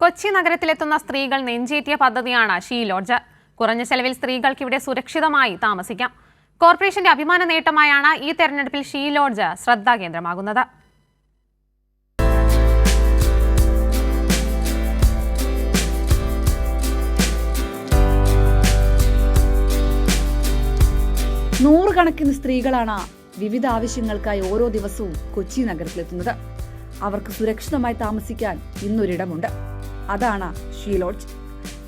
കൊച്ചി നഗരത്തിലെത്തുന്ന സ്ത്രീകൾ നെഞ്ചേറ്റിയ പദ്ധതിയാണ് she lodge. കുറഞ്ഞ ചെലവിൽ സ്ത്രീകൾക്ക് ഇവിടെ സുരക്ഷിതമായി താമസിക്കാം. കോർപ്പറേഷന്റെ അഭിമാന നേട്ടമായാണ് ഈ തെരഞ്ഞെടുപ്പിൽ ഷീ ലോഡ്ജ് ശ്രദ്ധാകേന്ദ്രമാകുന്നത്. നൂറുകണക്കിന് സ്ത്രീകളാണ് വിവിധ ആവശ്യങ്ങൾക്കായി ഓരോ ദിവസവും കൊച്ചി നഗരത്തിലെത്തുന്നത്. അവർക്ക് സുരക്ഷിതമായി താമസിക്കാൻ ഇന്നൊരിടമുണ്ട്. അതാണ് ഷീ ലോഡ്ജ്.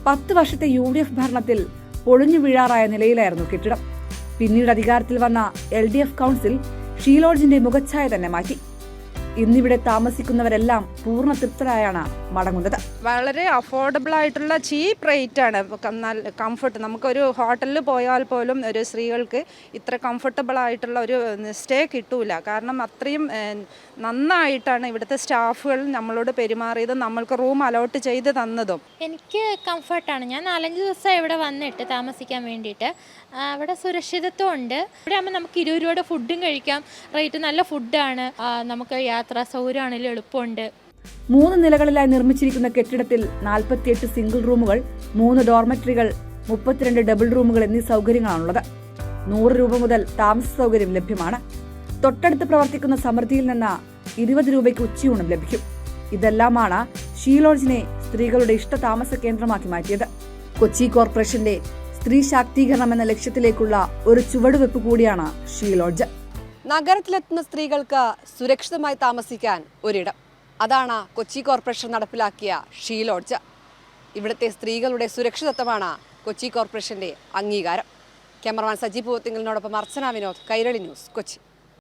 10 വർഷത്തെ UDF ഭരണത്തിൽ പൊളിഞ്ഞു വീഴാറായ നിലയിലായിരുന്നു കെട്ടിടം. പിന്നീട് അധികാരത്തിൽ വന്ന LDF കൗൺസിൽ ഷീ ലോഡ്ജിന്റെ മുഖച്ഛായ തന്നെ മാറ്റി. ഇന്നിവിടെ താമസിക്കുന്നവരെല്ലാം പൂർണ്ണ തൃപ്തരായാണ് മടങ്ങുന്നത്. വളരെ അഫോർഡബിൾ ആയിട്ടുള്ള ചീപ്പ് റേറ്റ് ആണ്. കംഫർട്ട് നമുക്കൊരു ഹോട്ടലിൽ പോയാൽ പോലും ഒരു സ്ത്രീകൾക്ക് ഇത്ര കംഫർട്ടബിൾ ആയിട്ടുള്ള ഒരു സ്റ്റേ കിട്ടൂല. കാരണം അത്രയും നന്നായിട്ടാണ് ഇവിടുത്തെ സ്റ്റാഫുകൾ നമ്മളോട് പെരുമാറിയതും നമ്മൾക്ക് റൂം അലോട്ട് ചെയ്ത് തന്നതും. എനിക്ക് കംഫർട്ടാണ്. ഞാൻ 4-5 ദിവസം ഇവിടെ വന്നിട്ട് താമസിക്കാൻ വേണ്ടിയിട്ട്. അവിടെ സുരക്ഷിതത്വം ഉണ്ട്. ഇവിടെ ആകുമ്പോൾ നമുക്ക് 20 രൂപയുടെ ഫുഡും കഴിക്കാം. റേറ്റ് നല്ല ഫുഡാണ്. നമുക്ക് യാത്രാ സൗകര്യമാണെങ്കിലും എളുപ്പമുണ്ട്. 3 നിലകളിലായി നിർമ്മിച്ചിരിക്കുന്ന കെട്ടിടത്തിൽ 48 സിംഗിൾ റൂമുകൾ, 3 ഡോർമെറ്ററികൾ, 32 ഡബിൾ റൂമുകൾ എന്നീ സൗകര്യങ്ങളാണുള്ളത്. 100 രൂപ മുതൽ താമസ സൗകര്യം ലഭ്യമാണ്. തൊട്ടടുത്ത് പ്രവർത്തിക്കുന്ന സമൃദ്ധിയിൽ നിന്ന് 20 രൂപയ്ക്ക് ഉച്ചയൂണും ലഭിക്കും. ഇതെല്ലാമാണ് ഷീ ലോഡ്ജിനെ സ്ത്രീകളുടെ ഇഷ്ട താമസ കേന്ദ്രമാക്കി മാറ്റിയത്. കൊച്ചി കോർപ്പറേഷന്റെ സ്ത്രീ ശാക്തീകരണം എന്ന ലക്ഷ്യത്തിലേക്കുള്ള ഒരു ചുവടുവെപ്പ് കൂടിയാണ് ഷീ ലോഡ്ജ്. നഗരത്തിലെത്തുന്ന സ്ത്രീകൾക്ക് സുരക്ഷിതമായി താമസിക്കാൻ ഒരിടം. അതാണ് കൊച്ചി കോർപ്പറേഷൻ നടപ്പിലാക്കിയ ഷീ ലോഡ്ജ്. ഇവിടുത്തെ സ്ത്രീകളുടെ സുരക്ഷിതത്വമാണ് കൊച്ചി കോർപ്പറേഷന്റെ അംഗീകാരം. ക്യാമറമാൻ സജി പൂവത്തിങ്ങലിനോടൊപ്പം അർച്ചന വിനോദ്, കൈരളി ന്യൂസ്, കൊച്ചി.